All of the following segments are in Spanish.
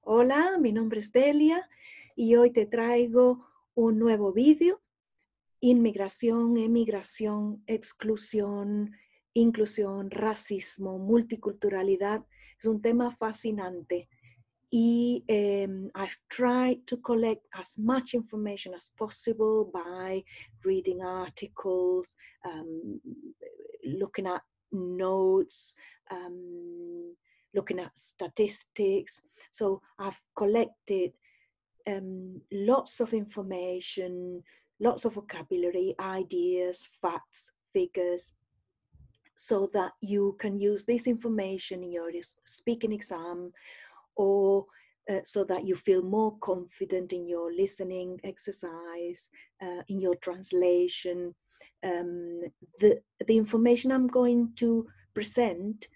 Hola, mi nombre es Delia y hoy te traigo un nuevo vídeo. Inmigración, emigración, exclusión, inclusión, racismo, multiculturalidad. Es un tema fascinante. Y I've tried to collect as much information as possible by reading articles, looking at notes, looking at statistics. So I've collected lots of information, lots of vocabulary, ideas, facts, figures, so that you can use this information in your speaking exam, or so that you feel more confident in your listening exercise, in your translation. The information I'm going to present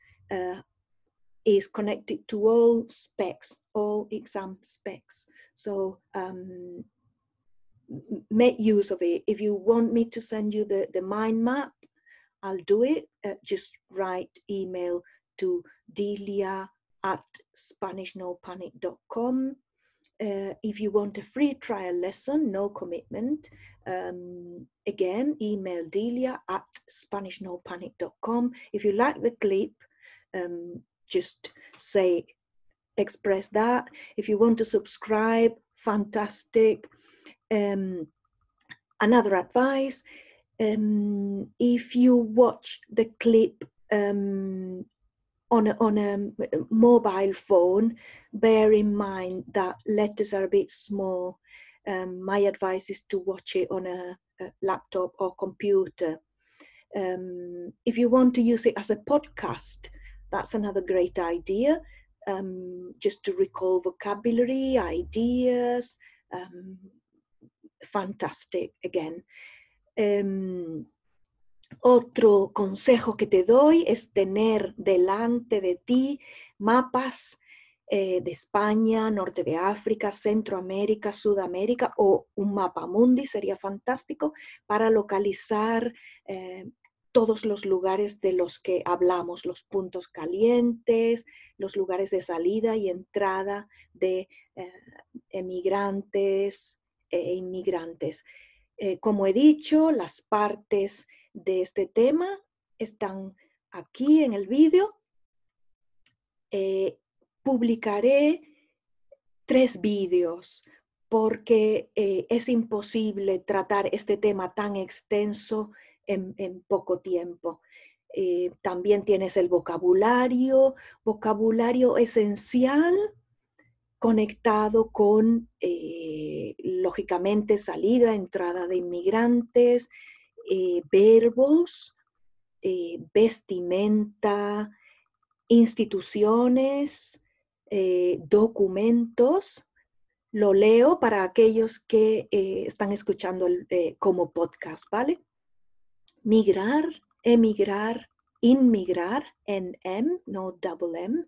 is connected to all specs, all exam specs. So make use of it. If you want me to send you the mind map, I'll do it. Just write email to delia@SpanishNoPanic.com. If you want a free trial lesson, no commitment, again, email delia@SpanishNoPanic.com. If you like the clip, just express that. If you want to subscribe, fantastic. Another advice, if you watch the clip on a mobile phone, bear in mind that letters are a bit small. My advice is to watch it on a laptop or computer. If you want to use it as a podcast, that's another great idea, just to recall vocabulary, ideas. Fantastic again. Otro consejo que te doy es tener delante de ti mapas de España, Norte de África, Centroamérica, Sudamérica, o un mapa mundi sería fantástico para localizar todos los lugares de los que hablamos, los puntos calientes, los lugares de salida y entrada de emigrantes e inmigrantes. Como he dicho, las partes de este tema están aquí en el vídeo. Publicaré 3 vídeos porque es imposible tratar este tema tan extenso en poco tiempo. También tienes el vocabulario esencial conectado con, lógicamente, salida, entrada de inmigrantes, verbos, vestimenta, instituciones, documentos. Lo leo para aquellos que están escuchando como podcast, ¿vale? Migrar, emigrar, inmigrar, NM, no double M.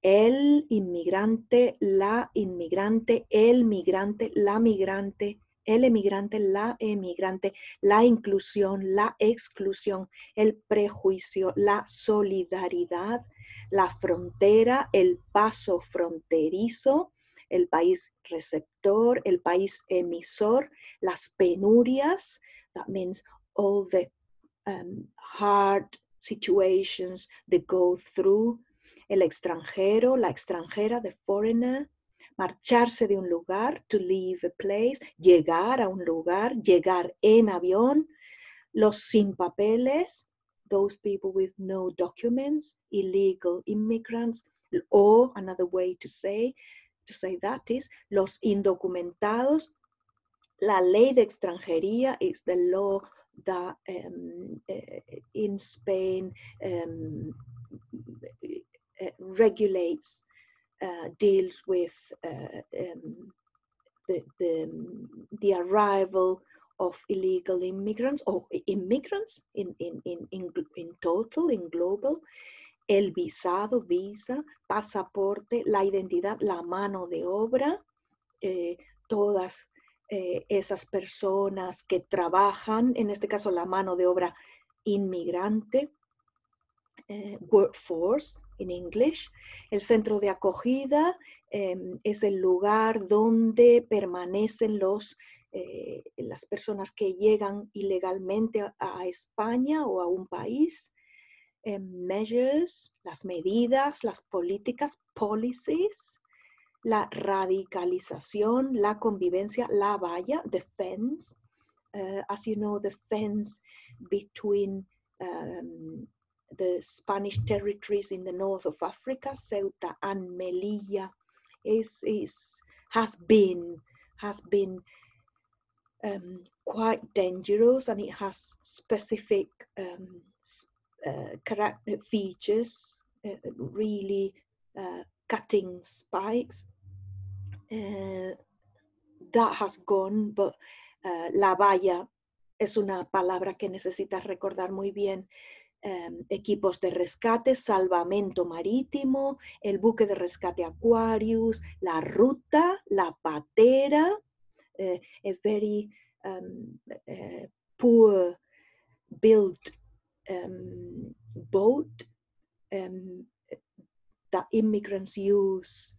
El inmigrante, la inmigrante, el migrante, la migrante, el emigrante, la emigrante, la inclusión, la exclusión, el prejuicio, la solidaridad, la frontera, el paso fronterizo, el país receptor, el país emisor, las penurias. That means all the hard situations they go through. El extranjero, la extranjera, the foreigner. Marcharse de un lugar, to leave a place. Llegar a un lugar, llegar en avión. Los sin papeles, those people with no documents, illegal immigrants. Or another way to say that is los indocumentados. La ley de extranjería is the law that in Spain regulates, deals with the arrival of illegal immigrants or immigrants in total, in global. El visado, visa, pasaporte, la identidad, la mano de obra, todas esas personas que trabajan, en este caso la mano de obra inmigrante, workforce in English. El centro de acogida, es el lugar donde permanecen las personas que llegan ilegalmente a España o a un país. Measures, las medidas, las políticas, policies, la radicalización, la convivencia, la valla, the fence. As you know, the fence between the Spanish territories in the north of Africa, Ceuta and Melilla, has been quite dangerous, and it has specific character features, really cutting spikes. That has gone, but la valla es una palabra que necesitas recordar muy bien. Equipos de rescate, salvamento marítimo, el buque de rescate Aquarius, la ruta, la patera, a very poor built boat that immigrants use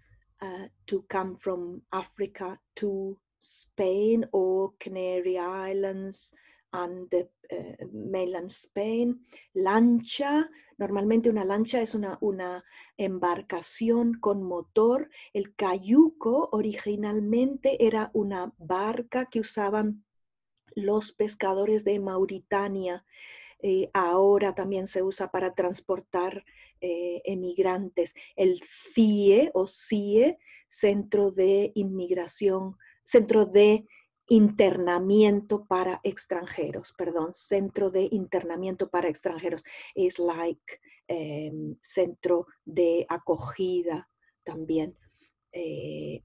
to come from Africa to Spain or Canary Islands and the mainland Spain. Lancha, normalmente una lancha es una embarcación con motor. El cayuco originalmente era una barca que usaban los pescadores de Mauritania. Ahora también se usa para transportar emigrantes. El CIE o CIE, Centro de Inmigración, Centro de Internamiento para Extranjeros, perdón, Centro de Internamiento para Extranjeros, es like centro de acogida también.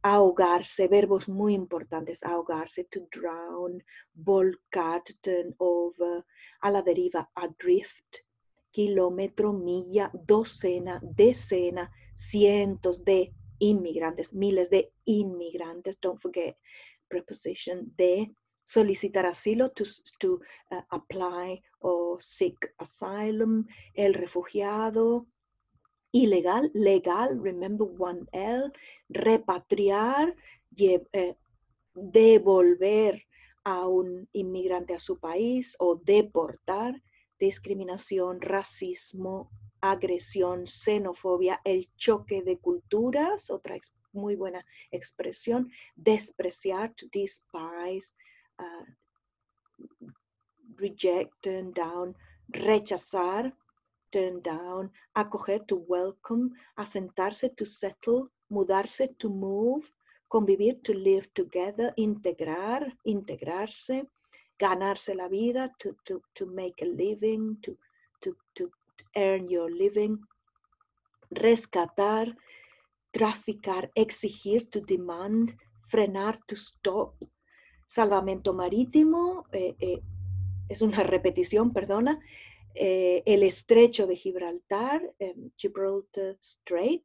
Ahogarse, verbos muy importantes, ahogarse, to drown, volcar, to turn over, a la deriva, adrift, kilómetro, milla, docena, decena, cientos de inmigrantes, miles de inmigrantes, don't forget preposition de, solicitar asilo, to apply or seek asylum, el refugiado, ilegal, legal, remember 1L, repatriar, devolver a un inmigrante a su país o deportar, discriminación, racismo, agresión, xenofobia, el choque de culturas, otra muy buena expresión, despreciar, to despise, reject, turn down, rechazar, turn down, acoger, to welcome, asentarse, to settle, mudarse, to move, convivir, to live together, integrar, integrarse, ganarse la vida, to make a living, to earn your living, rescatar, traficar, exigir, to demand, frenar, to stop, salvamento marítimo, es una repetición, perdona, el estrecho de Gibraltar, Gibraltar Strait,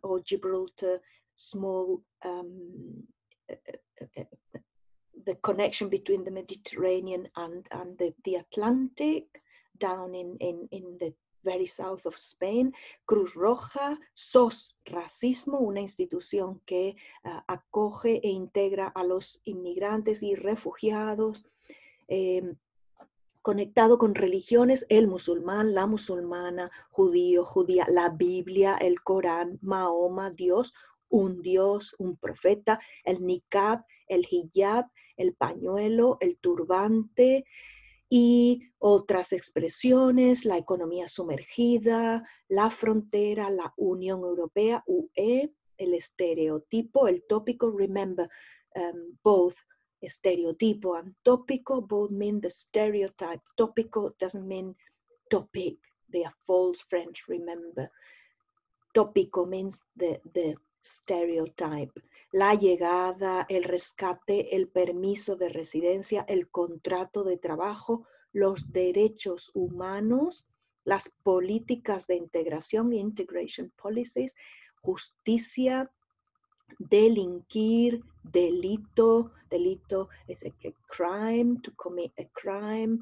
o Gibraltar Small, the connection between the Mediterranean and the Atlantic, down in the very south of Spain. Cruz Roja, SOS Racismo, una institución que acoge e integra a los inmigrantes y refugiados. Conectado con religiones, el musulmán, la musulmana, judío, judía, la Biblia, el Corán, Mahoma, Dios, un profeta, el niqab, el hijab, el pañuelo, el turbante y otras expresiones, la economía sumergida, la frontera, la Unión Europea, UE, el estereotipo, el tópico, remember, both estereotipo and tópico both mean the stereotype. Tópico doesn't mean topic. They are false French, remember. Tópico means the stereotype. La llegada, el rescate, el permiso de residencia, el contrato de trabajo, los derechos humanos, las políticas de integración, integration policies, justicia, delinquir, delito es a crime, to commit a crime.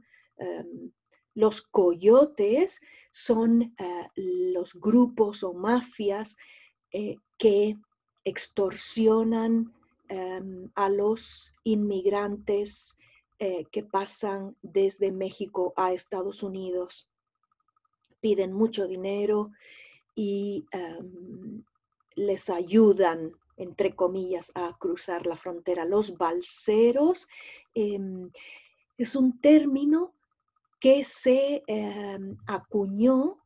Los coyotes son los grupos o mafias que extorsionan a los inmigrantes que pasan desde México a Estados Unidos. Piden mucho dinero y les ayudan, entre comillas, a cruzar la frontera. Los balseros es un término que se acuñó,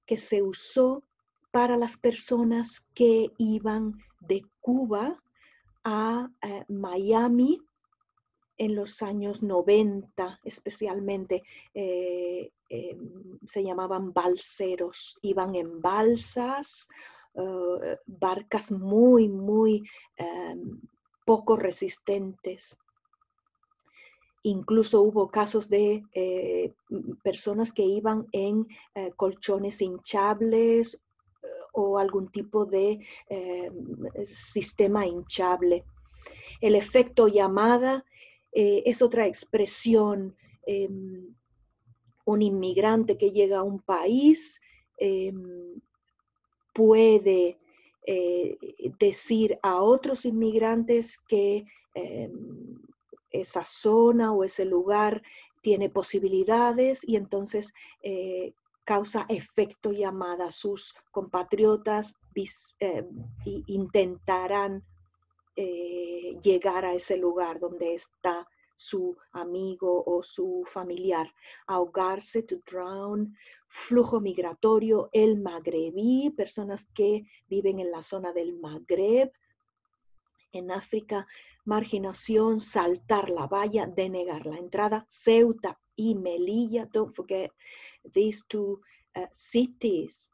que se usó para las personas que iban de Cuba a Miami en los años 90, especialmente. Se llamaban balseros, iban en balsas, barcas muy, muy poco resistentes. Incluso hubo casos de personas que iban en colchones hinchables o algún tipo de sistema hinchable. El efecto llamada es otra expresión. Un inmigrante que llega a un país puede decir a otros inmigrantes que esa zona o ese lugar tiene posibilidades y entonces causa efecto llamada. Sus compatriotas intentarán llegar a ese lugar donde está su amigo o su familiar. Ahogarse, to drown. Flujo migratorio, el magrebí, personas que viven en la zona del Magreb. En África, marginación, saltar la valla, denegar la entrada. Ceuta y Melilla, don't forget these two cities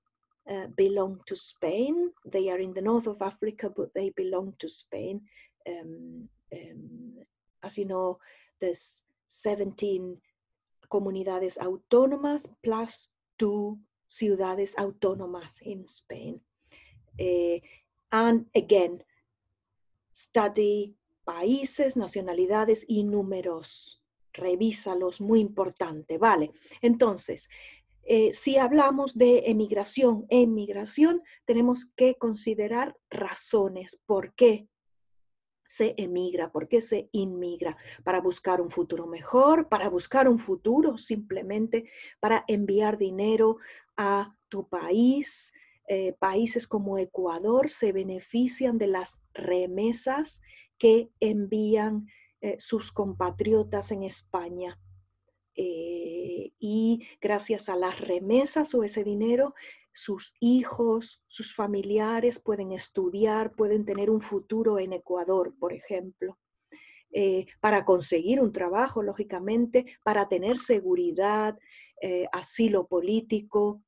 belong to Spain. They are in the north of Africa, but they belong to Spain. As you know, there's 17 comunidades autónomas plus 2 ciudades autónomas in Spain. And again, study países, nacionalidades y números. Revísalos, muy importante, ¿vale? Entonces, si hablamos de emigración e inmigración, tenemos que considerar razones. ¿Por qué se emigra? ¿Por qué se inmigra? Para buscar un futuro mejor, para buscar un futuro simplemente, para enviar dinero a tu país. Países como Ecuador se benefician de las remesas que envían sus compatriotas en España. Y gracias a las remesas o ese dinero, sus hijos, sus familiares pueden estudiar, pueden tener un futuro en Ecuador, por ejemplo. Para conseguir un trabajo, lógicamente, para tener seguridad, asilo político,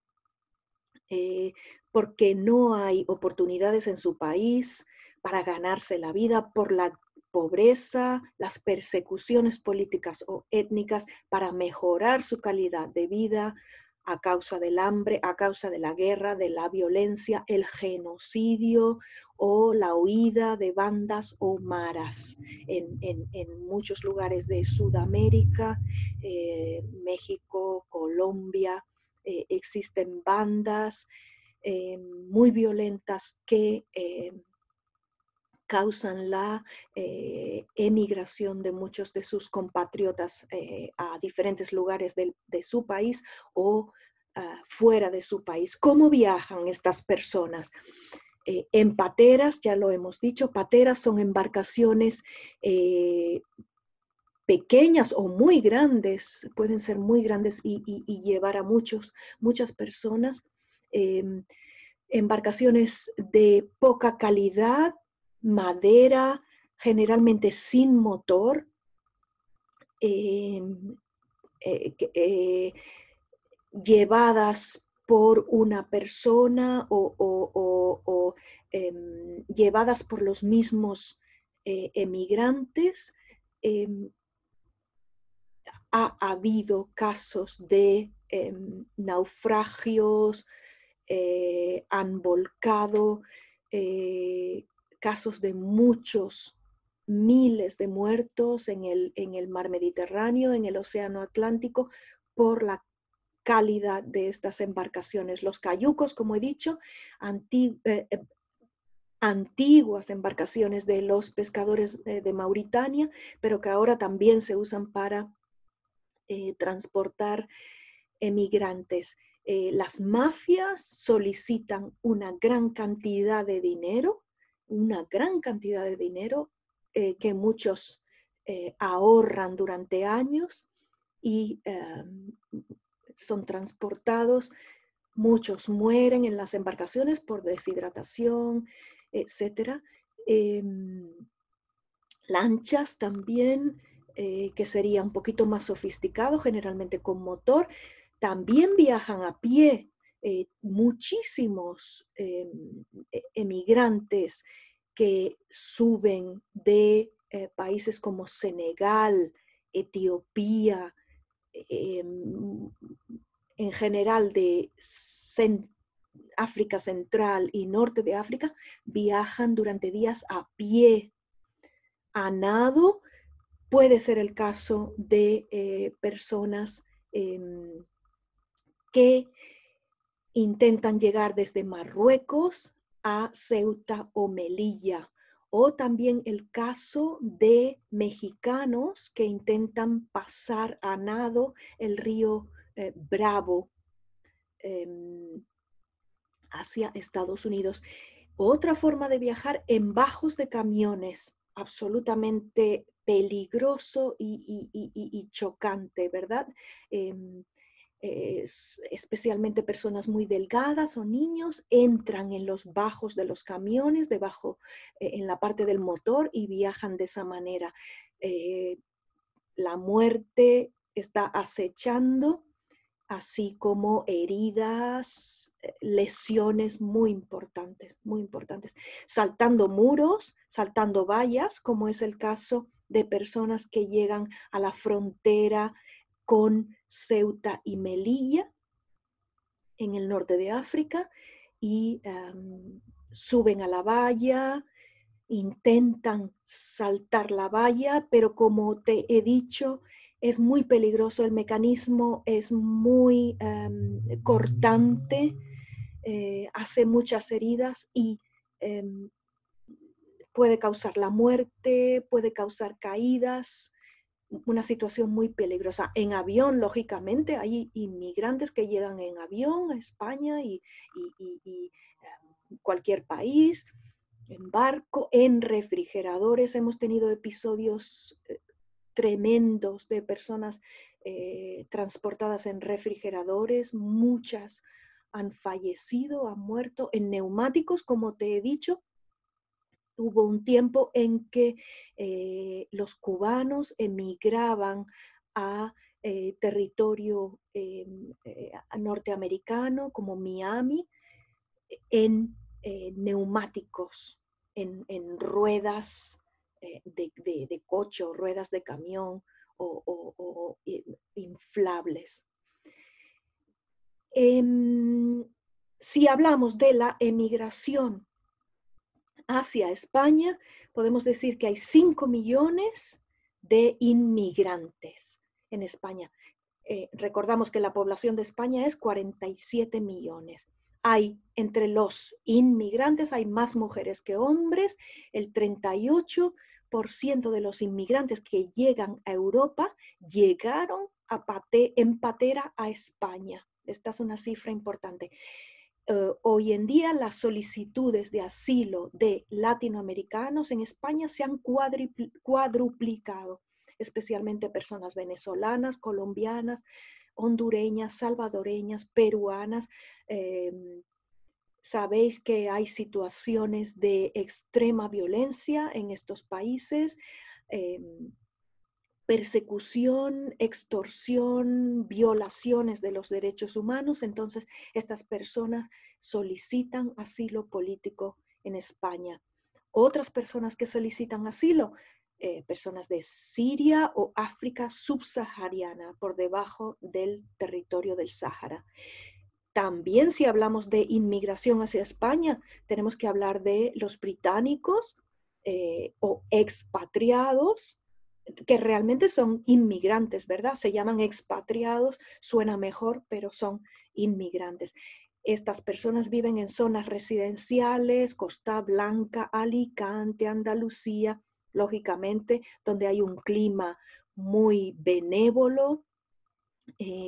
porque no hay oportunidades en su país para ganarse la vida por la pobreza, las persecuciones políticas o étnicas, para mejorar su calidad de vida a causa del hambre, a causa de la guerra, de la violencia, el genocidio o la huida de bandas o maras en muchos lugares de Sudamérica, México, Colombia. Existen bandas muy violentas que causan la emigración de muchos de sus compatriotas a diferentes lugares de su país o fuera de su país. ¿Cómo viajan estas personas? En pateras, ya lo hemos dicho, pateras son embarcaciones pequeñas o muy grandes, pueden ser muy grandes y llevar a muchas personas. Embarcaciones de poca calidad, madera, generalmente sin motor, llevadas por una persona o llevadas por los mismos emigrantes. Ha habido casos de naufragios, han volcado, casos de muchos miles de muertos en el mar Mediterráneo, en el océano Atlántico, por la calidad de estas embarcaciones. Los cayucos, como he dicho, antiguas embarcaciones de los pescadores de Mauritania, pero que ahora también se usan para transportar emigrantes. Las mafias solicitan una gran cantidad de dinero, que muchos ahorran durante años y son transportados. Muchos mueren en las embarcaciones por deshidratación, etcétera. Lanchas también, que sería un poquito más sofisticado, generalmente con motor, también viajan a pie. Muchísimos emigrantes que suben de países como Senegal, Etiopía, en general de África Central y Norte de África, viajan durante días a pie, a nado. Puede ser el caso de personas que intentan llegar desde Marruecos a Ceuta o Melilla, o también el caso de mexicanos que intentan pasar a nado el río Bravo hacia Estados Unidos. Otra forma de viajar en bajos de camiones, absolutamente peligroso y chocante, ¿verdad? Especialmente personas muy delgadas o niños entran en los bajos de los camiones, debajo, en la parte del motor, y viajan de esa manera. La muerte está acechando, así como heridas, lesiones muy importantes, saltando muros, saltando vallas, como es el caso de personas que llegan a la frontera con Ceuta y Melilla, en el norte de África, y suben a la valla, intentan saltar la valla, pero como te he dicho, es muy peligroso, el mecanismo es muy cortante, hace muchas heridas y puede causar la muerte, puede causar caídas, una situación muy peligrosa. En avión, lógicamente, hay inmigrantes que llegan en avión a España y cualquier país, en barco, en refrigeradores. Hemos tenido episodios tremendos de personas transportadas en refrigeradores. Muchas han fallecido, han muerto en neumáticos, como te he dicho. Hubo un tiempo en que los cubanos emigraban a territorio norteamericano como Miami en neumáticos, ruedas de coche o ruedas de camión o inflables. Si hablamos de la emigración hacia España, podemos decir que hay 5 millones de inmigrantes en España. Recordamos que la población de España es 47 millones. Hay entre los inmigrantes, hay más mujeres que hombres. El 38% de los inmigrantes que llegan a Europa llegaron en patera a España. Esta es una cifra importante. Hoy en día las solicitudes de asilo de latinoamericanos en España se han cuadruplicado, especialmente personas venezolanas, colombianas, hondureñas, salvadoreñas, peruanas. Sabéis que hay situaciones de extrema violencia en estos países, persecución, extorsión, violaciones de los derechos humanos. Entonces, estas personas solicitan asilo político en España. Otras personas que solicitan asilo, personas de Siria o África subsahariana, por debajo del territorio del Sáhara. También, si hablamos de inmigración hacia España, tenemos que hablar de los británicos o expatriados, que realmente son inmigrantes, ¿verdad? Se llaman expatriados, suena mejor, pero son inmigrantes. Estas personas viven en zonas residenciales, Costa Blanca, Alicante, Andalucía, lógicamente, donde hay un clima muy benévolo,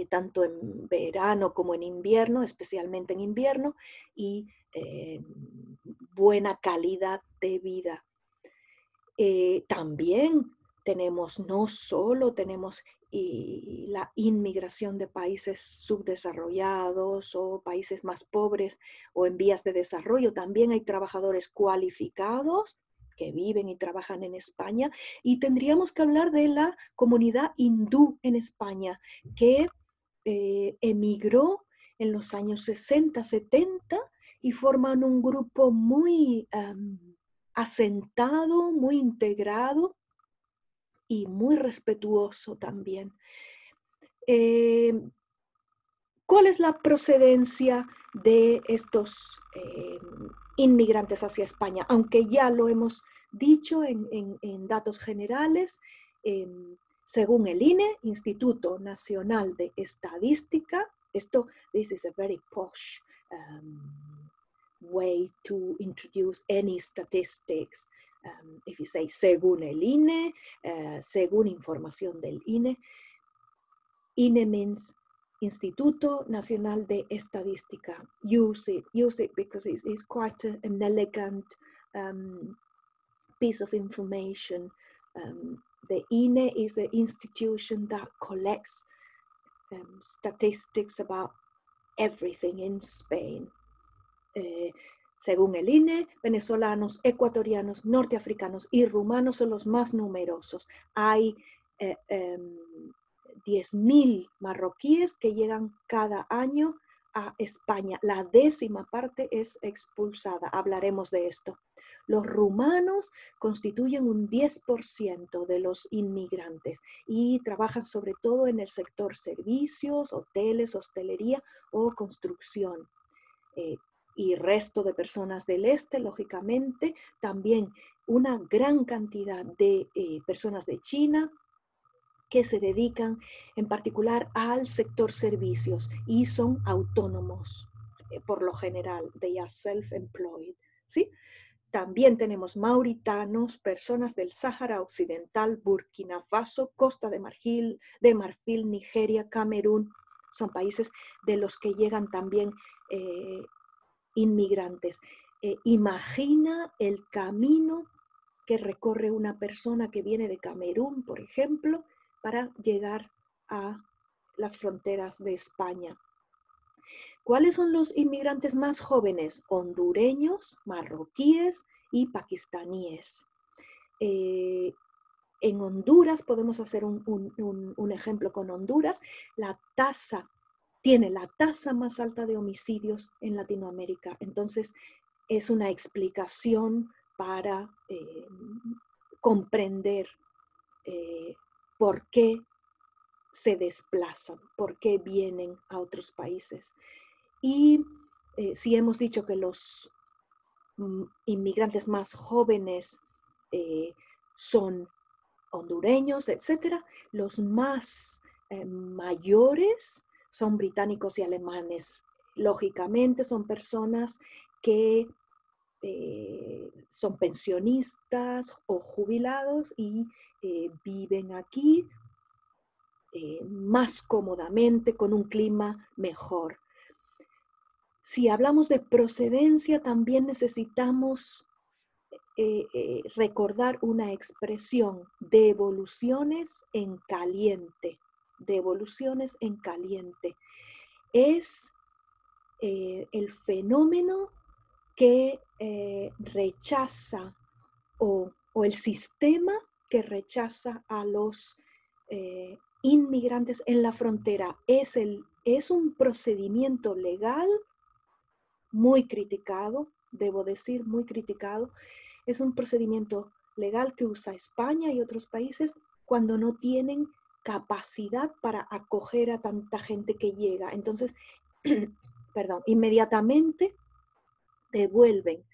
tanto en verano como en invierno, especialmente en invierno, y buena calidad de vida. También tenemos, no solo tenemos la inmigración de países subdesarrollados o países más pobres o en vías de desarrollo, también hay trabajadores cualificados que viven y trabajan en España, y tendríamos que hablar de la comunidad hindú en España, que emigró en los años 60, 70 y forman un grupo muy asentado, muy integrado y muy respetuoso también. ¿Cuál es la procedencia de estos inmigrantes hacia España? Aunque ya lo hemos dicho en datos generales, según el INE, Instituto Nacional de Estadística, this is a very posh way to introduce any statistics. If you say según el INE, según información del INE, INE means Instituto Nacional de Estadística. Use it because it's quite an elegant piece of information. The INE is the institution that collects statistics about everything in Spain. Según el INE, venezolanos, ecuatorianos, norteafricanos y rumanos son los más numerosos. Hay 10.000 marroquíes que llegan cada año a España. La 10ª parte es expulsada. Hablaremos de esto. Los rumanos constituyen un 10% de los inmigrantes y trabajan sobre todo en el sector servicios, hoteles, hostelería o construcción. Y resto de personas del este, lógicamente, también una gran cantidad de personas de China que se dedican en particular al sector servicios y son autónomos, por lo general, they are self-employed, ¿sí? También tenemos mauritanos, personas del Sáhara Occidental, Burkina Faso, Costa de Marfil, Nigeria, Camerún. Son países de los que llegan también inmigrantes. Imagina el camino que recorre una persona que viene de Camerún, por ejemplo, para llegar a las fronteras de España. ¿Cuáles son los inmigrantes más jóvenes? Hondureños, marroquíes y pakistaníes. En Honduras, podemos hacer un ejemplo con Honduras, tiene la tasa más alta de homicidios en Latinoamérica. Entonces, es una explicación para comprender por qué se desplazan, por qué vienen a otros países. Y si hemos dicho que los inmigrantes más jóvenes son hondureños, etcétera, los más mayores son británicos y alemanes. Lógicamente son personas que son pensionistas o jubilados y viven aquí más cómodamente, con un clima mejor. Si hablamos de procedencia, también necesitamos recordar una expresión: devoluciones en caliente. Devoluciones en caliente. Es el fenómeno que rechaza o el sistema que rechaza a los inmigrantes en la frontera. Es un procedimiento legal muy criticado, debo decir, muy criticado. Es un procedimiento legal que usa España y otros países cuando no tienen capacidad para acoger a tanta gente que llega. Entonces, perdón, inmediatamente devuelven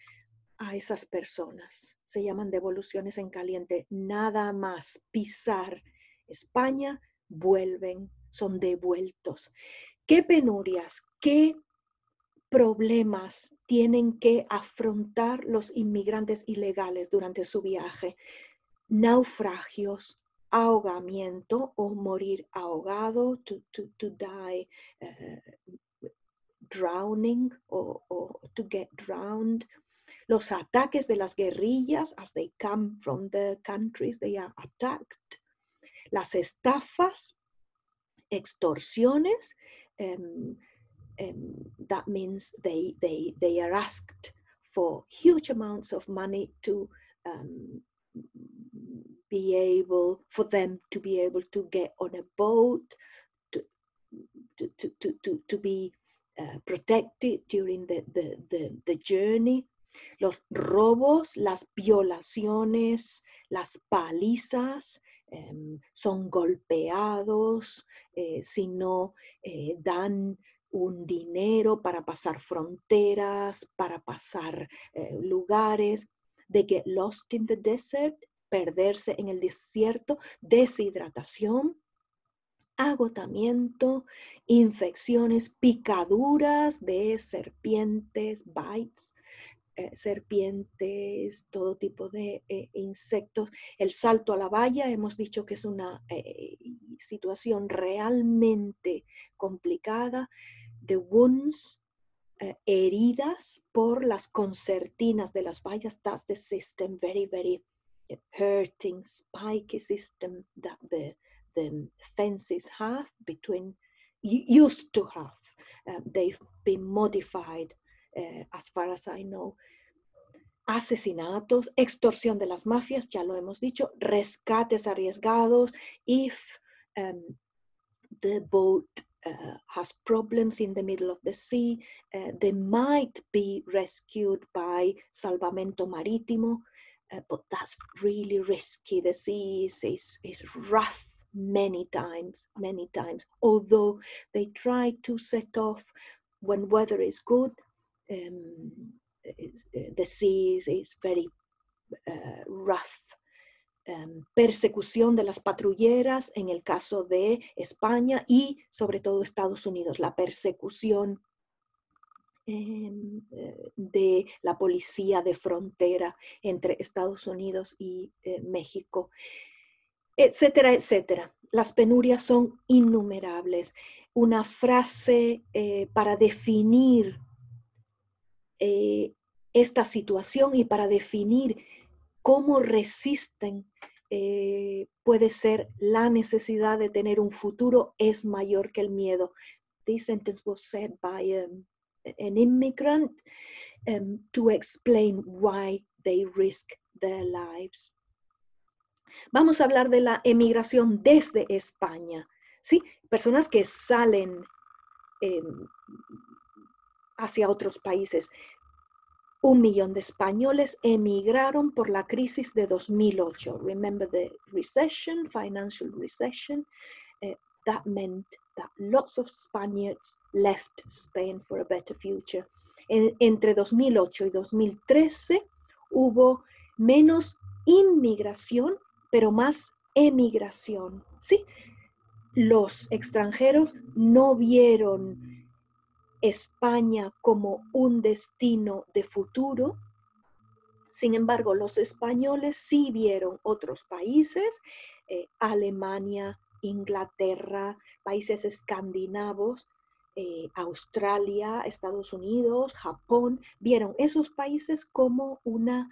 a esas personas. Se llaman devoluciones en caliente. Nada más pisar España, vuelven, son devueltos. ¿Qué penurias, qué problemas tienen que afrontar los inmigrantes ilegales durante su viaje? Naufragios, ahogamiento o morir ahogado, to die drowning or to get drowned. Los ataques de las guerrillas, as they come from the countries they are attacked. Las estafas, extorsiones, that means they are asked for huge amounts of money to be able to get on a boat, to be protected during the journey. Los robos, las violaciones, las palizas, son golpeados, si no dan un dinero para pasar fronteras, para pasar lugares. They get lost in the desert, perderse en el desierto, deshidratación, agotamiento, infecciones, picaduras de serpientes, bites, serpientes, todo tipo de insectos. El salto a la valla, hemos dicho que es una situación realmente complicada. The wounds, heridas por las concertinas de las vallas. That's the system, very, very hurting, spiky system that the fences have used to have. They've been modified as far as I know. Asesinatos, extorsión de las mafias, ya lo hemos dicho, rescates arriesgados, if the boat has problems in the middle of the sea, they might be rescued by salvamento marítimo, but that's really risky. The sea is rough many times, although they try to set off when weather is good. The sea is very rough. Persecución de las patrulleras en el caso de España y sobre todo Estados Unidos, la persecución de la policía de frontera entre Estados Unidos y México, etcétera, etcétera. Las penurias son innumerables. Una frase para definir esta situación y para definir cómo resisten, puede ser: la necesidad de tener un futuro es mayor que el miedo. This sentence was said by an immigrant to explain why they risk their lives. Vamos a hablar de la emigración desde España, ¿sí? Personas que salen hacia otros países. 1 millón de españoles emigraron por la crisis de 2008. Remember the recession, financial recession? That meant that lots of Spaniards left Spain for a better future. Entre 2008 y 2013 hubo menos inmigración, pero más emigración, ¿sí? Los extranjeros no vieron España como un destino de futuro. Sin embargo, los españoles sí vieron otros países, Alemania, Inglaterra, países escandinavos, Australia, Estados Unidos, Japón, vieron esos países como una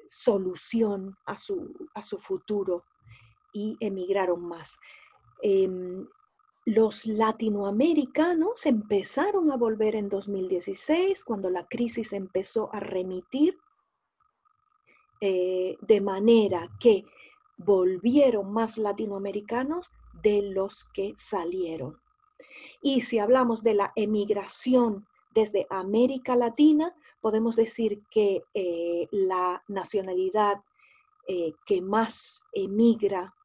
solución a su futuro y emigraron más. Los latinoamericanos empezaron a volver en 2016, cuando la crisis empezó a remitir, de manera que volvieron más latinoamericanos de los que salieron. Y si hablamos de la emigración desde América Latina, podemos decir que la nacionalidad que más emigra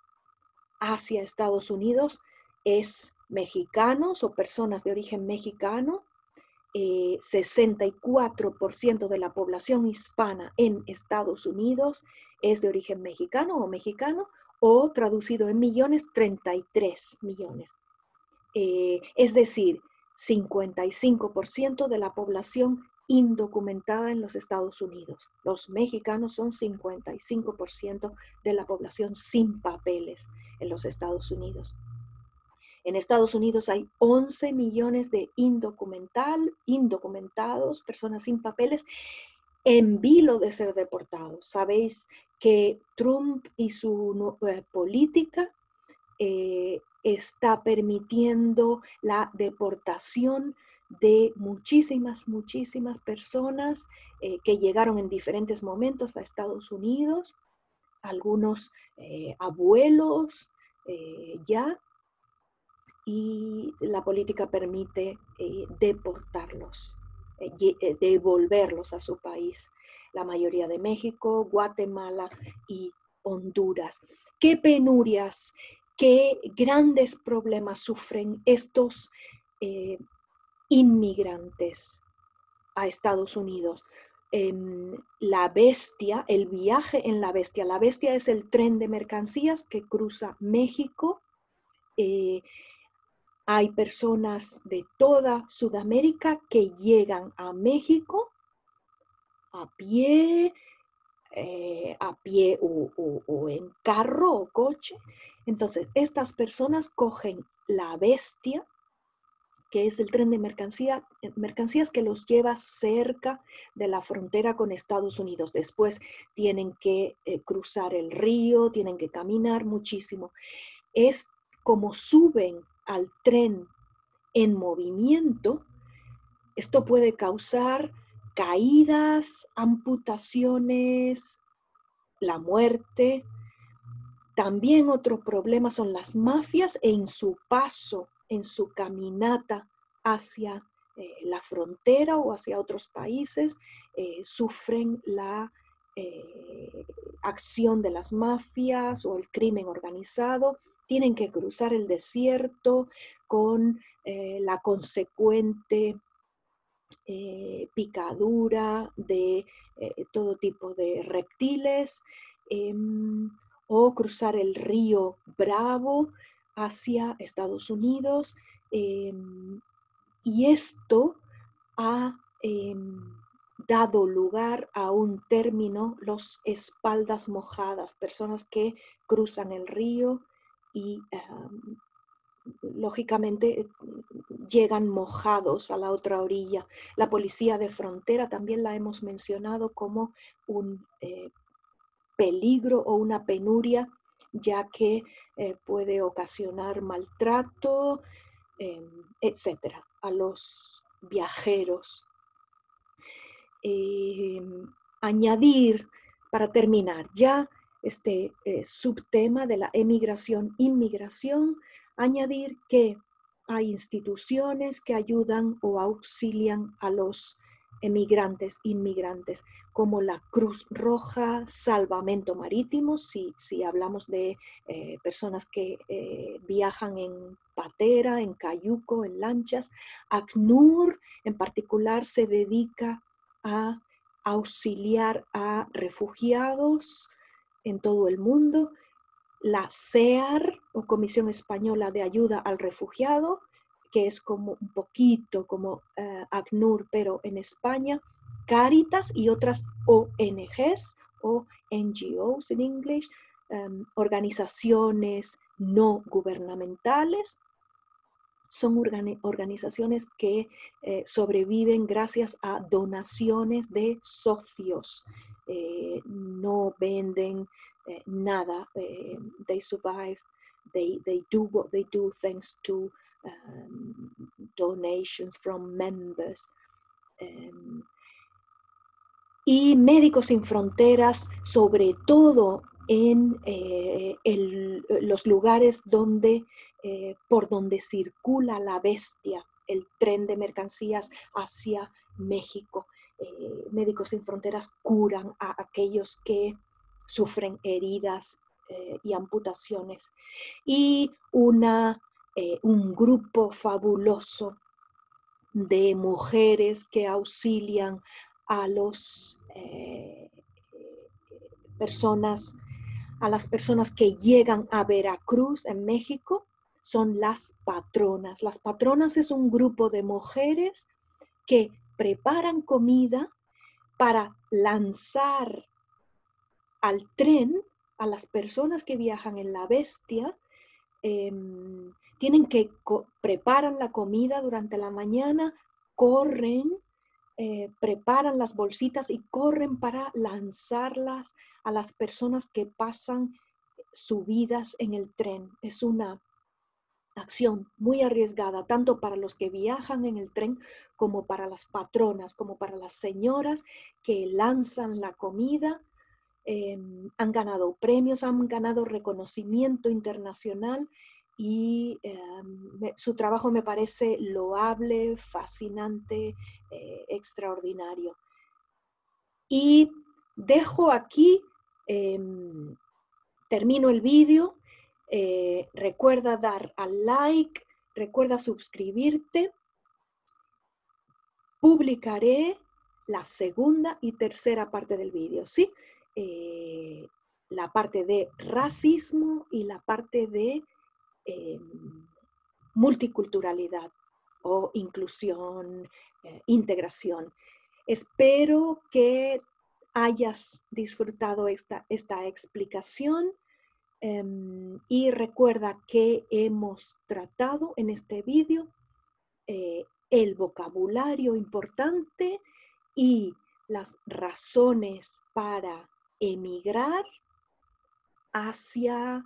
hacia Estados Unidos es mexicanos o personas de origen mexicano. 64% de la población hispana en Estados Unidos es de origen mexicano, o traducido en millones, 33 millones. Es decir, 55% de la población indocumentada en los Estados Unidos. Los mexicanos son 55% de la población sin papeles en los Estados Unidos. En Estados Unidos hay 11 millones de indocumentados, personas sin papeles, en vilo de ser deportados. Sabéis que Trump y su política está permitiendo la deportación de muchísimas personas que llegaron en diferentes momentos a Estados Unidos, algunos abuelos ya, y la política permite deportarlos, devolverlos a su país. La mayoría de México, Guatemala y Honduras. ¿Qué penurias, qué grandes problemas sufren estos inmigrantes a Estados Unidos? La Bestia, el viaje en la Bestia es el tren de mercancías que cruza México. Hay personas de toda Sudamérica que llegan a México a pie o en carro o coche. Entonces, estas personas cogen la Bestia, que es el tren de mercancías que los lleva cerca de la frontera con Estados Unidos. Después tienen que cruzar el río, tienen que caminar muchísimo. Es como suben al tren en movimiento, esto puede causar caídas, amputaciones, la muerte. También otro problema son las mafias en su paso, en su caminata hacia la frontera o hacia otros países, sufren la acción de las mafias o el crimen organizado. Tienen que cruzar el desierto con la consecuente picadura de todo tipo de reptiles, o cruzar el río Bravo hacia Estados Unidos. Y esto ha dado lugar a un término, los espaldas mojadas, personas que cruzan el río y lógicamente llegan mojados a la otra orilla. La policía de frontera también la hemos mencionado como un peligro o una penuria, ya que puede ocasionar maltrato, etcétera, a los viajeros. Añadir, para terminar ya este subtema de la inmigración, añadir que hay instituciones que ayudan o auxilian a los inmigrantes, como la Cruz Roja, Salvamento Marítimo, si hablamos de personas que viajan en patera, en cayuco, en lanchas. ACNUR en particular se dedica a auxiliar a refugiados en todo el mundo. La CEAR, o Comisión Española de Ayuda al Refugiado, que es como un poquito como ACNUR, pero en España. Cáritas y otras ONGs o NGOs en inglés, organizaciones no gubernamentales. Son organizaciones que sobreviven gracias a donaciones de socios. No venden nada. They survive. They do what they do thanks to donations from members. Y Médicos Sin Fronteras, sobre todo en los lugares por donde circula la Bestia, el tren de mercancías hacia México. Médicos Sin Fronteras curan a aquellos que sufren heridas y amputaciones. Y un grupo fabuloso de mujeres que auxilian a las personas que llegan a Veracruz en México, son las patronas. Las patronas es un grupo de mujeres que preparan comida para lanzar al tren a las personas que viajan en la Bestia. Tienen que preparan la comida durante la mañana, corren, preparan las bolsitas y corren para lanzarlas a las personas que pasan subidas en el tren. Es una acción muy arriesgada, tanto para los que viajan en el tren como para las patronas, como para las señoras que lanzan la comida. Han ganado premios, han ganado reconocimiento internacional y su trabajo me parece loable, fascinante, extraordinario. Y dejo aquí, termino el vídeo. Recuerda dar al like, recuerda suscribirte. Publicaré la segunda y tercera parte del vídeo, ¿sí? La parte de racismo y la parte de multiculturalidad o inclusión, integración. Espero que hayas disfrutado esta explicación. Y recuerda que hemos tratado en este vídeo el vocabulario importante y las razones para emigrar hacia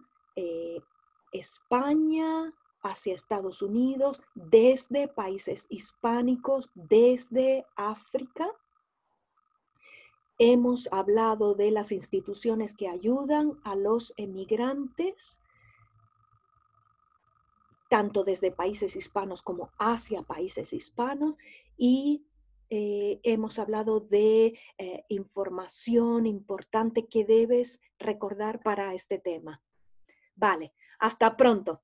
España, hacia Estados Unidos, desde países hispánicos, desde África. Hemos hablado de las instituciones que ayudan a los emigrantes, tanto desde países hispanos como hacia países hispanos, y hemos hablado de información importante que debes recordar para este tema. Vale, hasta pronto.